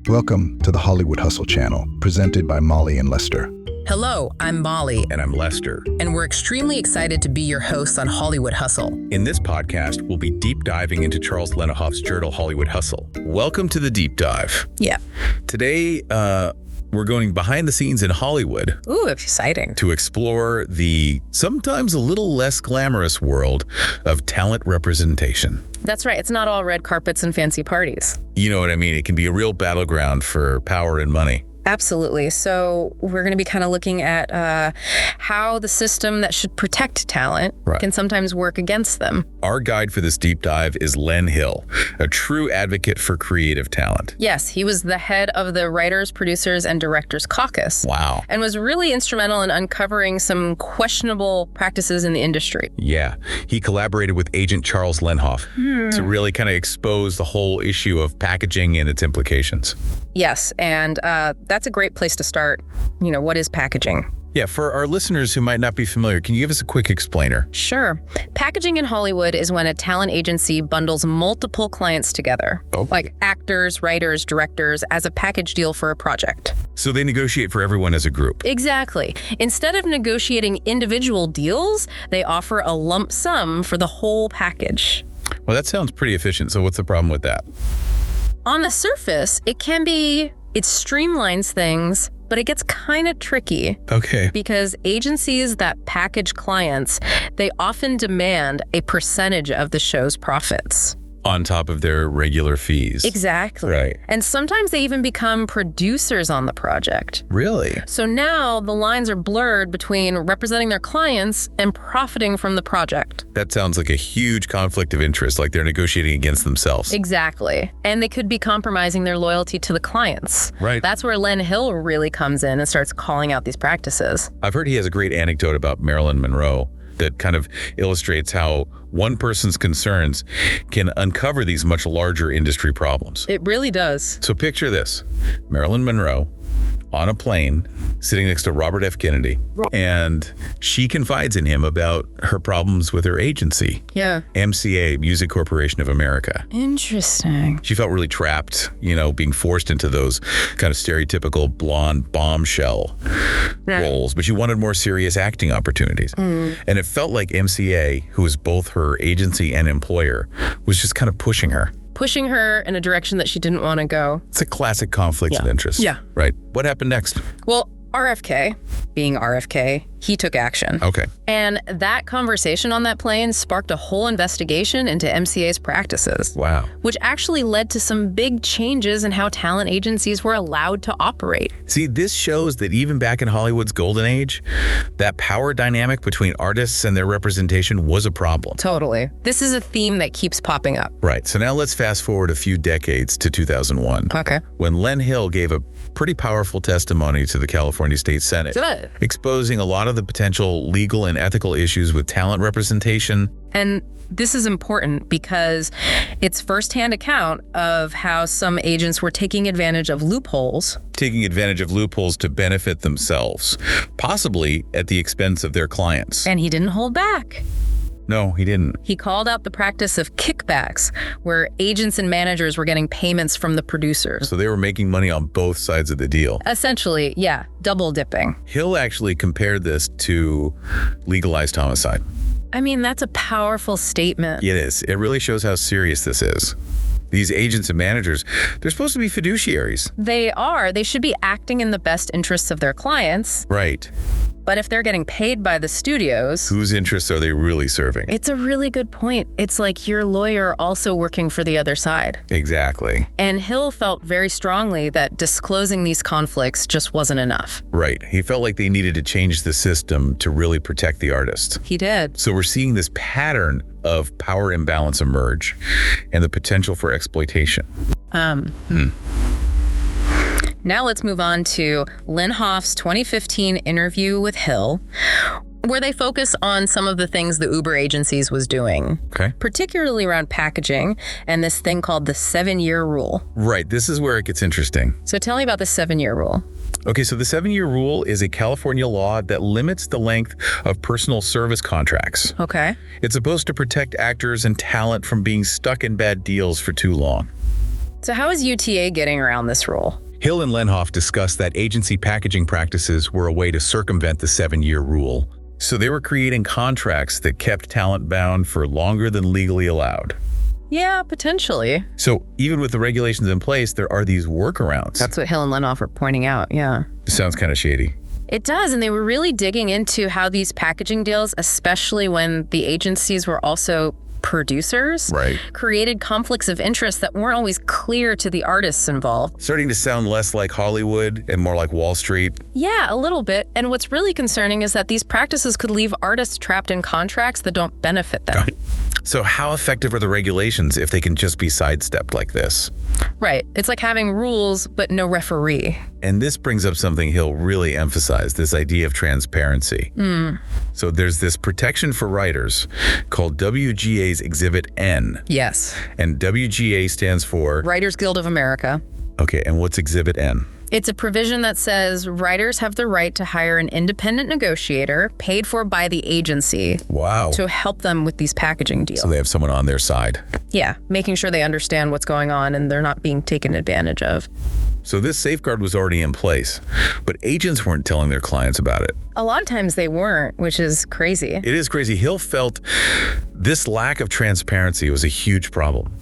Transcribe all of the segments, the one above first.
Welcome to the Hollywood Hustle channel, presented by Molly and Lester. Hello, I'm Molly. And I'm Lester. And we're extremely excited to be your hosts on Hollywood Hustle. In this podcast, we'll be deep diving into Charles Lenhoff's journal, Hollywood Hustle. Welcome to the deep dive. Yeah. Today, we're going behind the scenes in Hollywood. Ooh, exciting. To explore the sometimes a little less glamorous world of talent representation. That's right. It's not all red carpets and fancy parties. You know what I mean? It can be a real battleground for power and money. Absolutely. So we're going to be kind of looking at how the system that should protect talent can sometimes work against them. Our guide for this deep dive is Len Hill, a true advocate for creative talent. Yes, he was the head of the Writers, Producers, and Directors Caucus. Wow. And was really instrumental in uncovering some questionable practices in the industry. Yeah. He collaborated with agent Charles Lenhoff to really kind of expose the whole issue of packaging and its implications. Yes, and that's a great place to start. You know, what is packaging? Yeah, for our listeners who might not be familiar, can you give us a quick explainer? Sure. Packaging in Hollywood is when a talent agency bundles multiple clients together, like actors, writers, directors, as a package deal for a project. So they negotiate for everyone as a group. Exactly. Instead of negotiating individual deals, they offer a lump sum for the whole package. Well, that sounds pretty efficient. So what's the problem with that? On the surface, it streamlines things, but it gets kind of tricky. Okay. Because agencies that package clients, they often demand a percentage of the show's profits. On top of their regular fees. Exactly. Right. And sometimes they even become producers on the project. Really? So now the lines are blurred between representing their clients and profiting from the project. That sounds like a huge conflict of interest, like they're negotiating against themselves. Exactly. And they could be compromising their loyalty to the clients. Right. That's where Len Hill really comes in and starts calling out these practices. I've heard he has a great anecdote about Marilyn Monroe that kind of illustrates how one person's concerns can uncover these much larger industry problems. It really does. So picture this, Marilyn Monroe on a plane sitting next to Robert F. Kennedy, and she confides in him about her problems with her agency. Yeah. MCA, Music Corporation of America. Interesting. She felt really trapped, being forced into those kind of stereotypical blonde bombshell roles, but she wanted more serious acting opportunities. And it felt like MCA, who was both her agency and employer, was just kind of pushing her in a direction that she didn't want to go. It's a classic conflict of interest. Yeah. Right. What happened next? Well, RFK, being RFK, he took action. Okay. And that conversation on that plane sparked a whole investigation into MCA's practices. Wow. Which actually led to some big changes in how talent agencies were allowed to operate. See, this shows that even back in Hollywood's golden age, that power dynamic between artists and their representation was a problem. Totally. This is a theme that keeps popping up. Right. So now let's fast forward a few decades to 2001. Okay. When Len Hill gave a pretty powerful testimony to the California State Senate, exposing a lot of the potential legal and ethical issues with talent representation. And this is important because it's firsthand account of how some agents were taking advantage of loopholes. To benefit themselves, possibly at the expense of their clients. And he didn't hold back. No, he didn't. He called out the practice of kickbacks, where agents and managers were getting payments from the producers. So they were making money on both sides of the deal. Essentially, yeah, double dipping. Hill actually compared this to legalized homicide. I mean, that's a powerful statement. It is. It really shows how serious this is. These agents and managers, they're supposed to be fiduciaries. They are. They should be acting in the best interests of their clients. Right. But if they're getting paid by the studios... Whose interests are they really serving? It's a really good point. It's like your lawyer also working for the other side. Exactly. And Hill felt very strongly that disclosing these conflicts just wasn't enough. Right. He felt like they needed to change the system to really protect the artist. He did. So we're seeing this pattern of power imbalance emerge and the potential for exploitation. Now let's move on to Lenhoff's 2015 interview with Hill, where they focus on some of the things the Uber agencies was doing, particularly around packaging and this thing called the 7-year rule. Right. This is where it gets interesting. So tell me about the 7-year rule. Okay, so the 7-year rule is a California law that limits the length of personal service contracts. Okay. It's supposed to protect actors and talent from being stuck in bad deals for too long. So how is UTA getting around this rule? Hill and Lenhoff discussed that agency packaging practices were a way to circumvent the 7-year rule. So they were creating contracts that kept talent bound for longer than legally allowed. Yeah, potentially. So even with the regulations in place, there are these workarounds. That's what Hill and Lenhoff are pointing out, yeah. It sounds kind of shady. It does, and they were really digging into how these packaging deals, especially when the agencies were also producers, created conflicts of interest that weren't always clear to the artists involved. Starting to sound less like Hollywood and more like Wall Street. Yeah, a little bit. And what's really concerning is that these practices could leave artists trapped in contracts that don't benefit them. So how effective are the regulations if they can just be sidestepped like this? Right. It's like having rules, but no referee. And this brings up something Hill really emphasized, this idea of transparency. So there's this protection for writers called WGA's Exhibit N. Yes. And WGA stands for? Writers Guild of America. Okay, and what's Exhibit N? It's a provision that says writers have the right to hire an independent negotiator paid for by the agency. Wow. To help them with these packaging deals. So they have someone on their side. Yeah, making sure they understand what's going on and they're not being taken advantage of. So this safeguard was already in place, but agents weren't telling their clients about it. A lot of times they weren't, which is crazy. It is crazy. Hill felt this lack of transparency was a huge problem.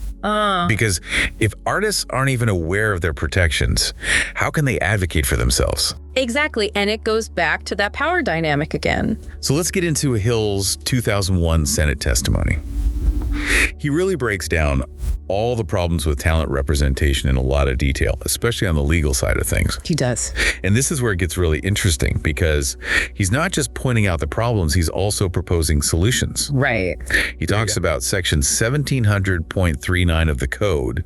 Because if artists aren't even aware of their protections, how can they advocate for themselves? Exactly, and it goes back to that power dynamic again. So let's get into Hill's 2001 Senate testimony. He really breaks down all the problems with talent representation in a lot of detail, especially on the legal side of things. He does. And this is where it gets really interesting because he's not just pointing out the problems, he's also proposing solutions. Right. He talks about section 1700.39 of the code,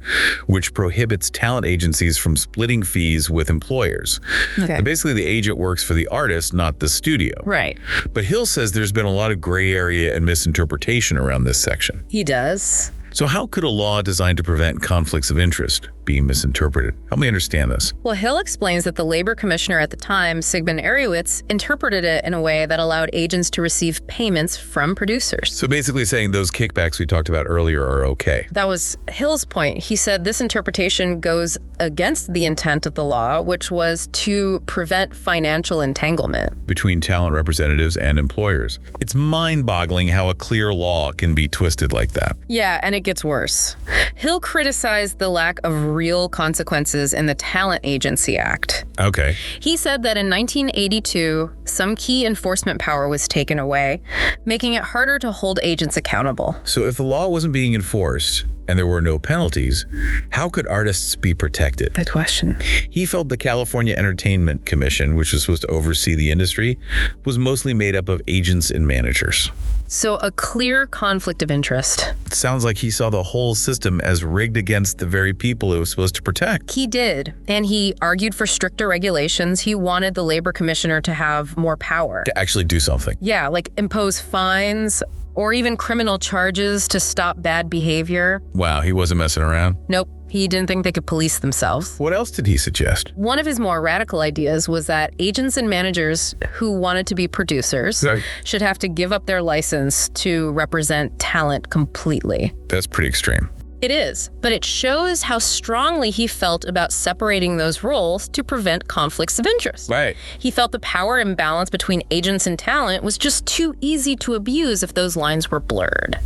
which prohibits talent agencies from splitting fees with employers. Okay. And basically, the agent works for the artist, not the studio. Right. But Hill says there's been a lot of gray area and misinterpretation around this section. He does. So how could a law designed to prevent conflicts of interest be misinterpreted? Help me understand this. Well, Hill explains that the labor commissioner at the time, Sigmund Ariewicz, interpreted it in a way that allowed agents to receive payments from producers. So basically saying those kickbacks we talked about earlier are okay. That was Hill's point. He said this interpretation goes against the intent of the law, which was to prevent financial entanglement between talent representatives and employers. It's mind-boggling how a clear law can be twisted like that. Yeah, and it gets worse. Hill criticized the lack of real consequences in the Talent Agency Act. Okay. He said that in 1982, some key enforcement power was taken away, making it harder to hold agents accountable. So if the law wasn't being enforced and there were no penalties, how could artists be protected? Good question. He felt the California Entertainment Commission, which was supposed to oversee the industry, was mostly made up of agents and managers. So a clear conflict of interest. It sounds like he saw the whole system as rigged against the very people it was supposed to protect. He did, and he argued for stricter regulations. He wanted the labor commissioner to have more power. To actually do something. Yeah, like impose fines or even criminal charges to stop bad behavior. Wow, he wasn't messing around? Nope. He didn't think they could police themselves. What else did he suggest? One of his more radical ideas was that agents and managers who wanted to be producers should have to give up their license to represent talent completely. That's pretty extreme. It is, but it shows how strongly he felt about separating those roles to prevent conflicts of interest. Right. He felt the power imbalance between agents and talent was just too easy to abuse if those lines were blurred.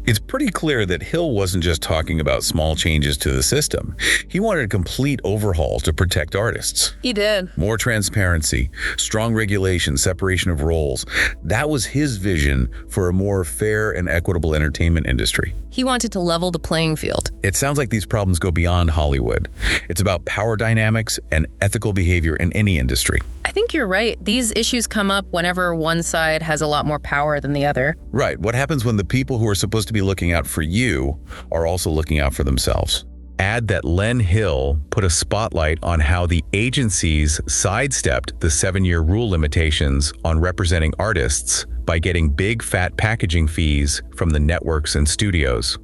It's pretty clear that Hill wasn't just talking about small changes to the system. He wanted a complete overhaul to protect artists. He did. More transparency, strong regulation, separation of roles. That was his vision for a more fair and equitable entertainment industry. He wanted to level the playing field. It sounds like these problems go beyond Hollywood. It's about power dynamics and ethical behavior in any industry. I think you're right. These issues come up whenever one side has a lot more power than the other. Right. What happens when the people who are supposed to be looking out for you are also looking out for themselves? Add that Len Hill put a spotlight on how the agencies sidestepped the 7-year rule limitations on representing artists by getting big fat packaging fees from the networks and studios.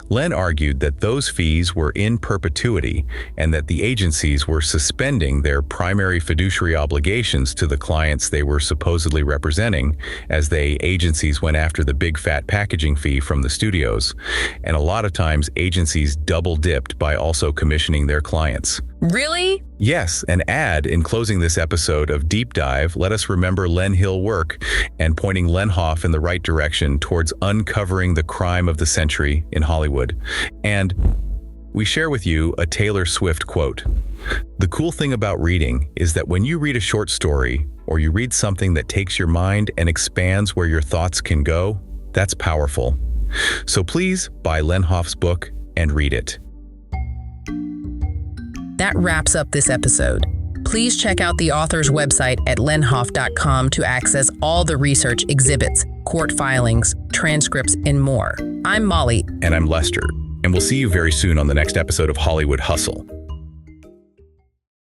Len argued that those fees were in perpetuity and that the agencies were suspending their primary fiduciary obligations to the clients they were supposedly representing as agencies went after the big fat packaging fee from the studios. And a lot of times agencies double-dipped by also commissioning their clients. Really? Yes, and in closing this episode of Deep Dive, let us remember Len Hill work and pointing Lenhoff in the right direction towards uncovering the crime of the century in Hollywood. And we share with you a Taylor Swift quote. "The cool thing about reading is that when you read a short story or you read something that takes your mind and expands where your thoughts can go, that's powerful. So please buy Lenhoff's book and read it." That wraps up this episode. Please check out the author's website at lenhoff.com to access all the research, exhibits, court filings, transcripts, and more. I'm Molly. And I'm Lester. And we'll see you very soon on the next episode of Hollywood Hustle.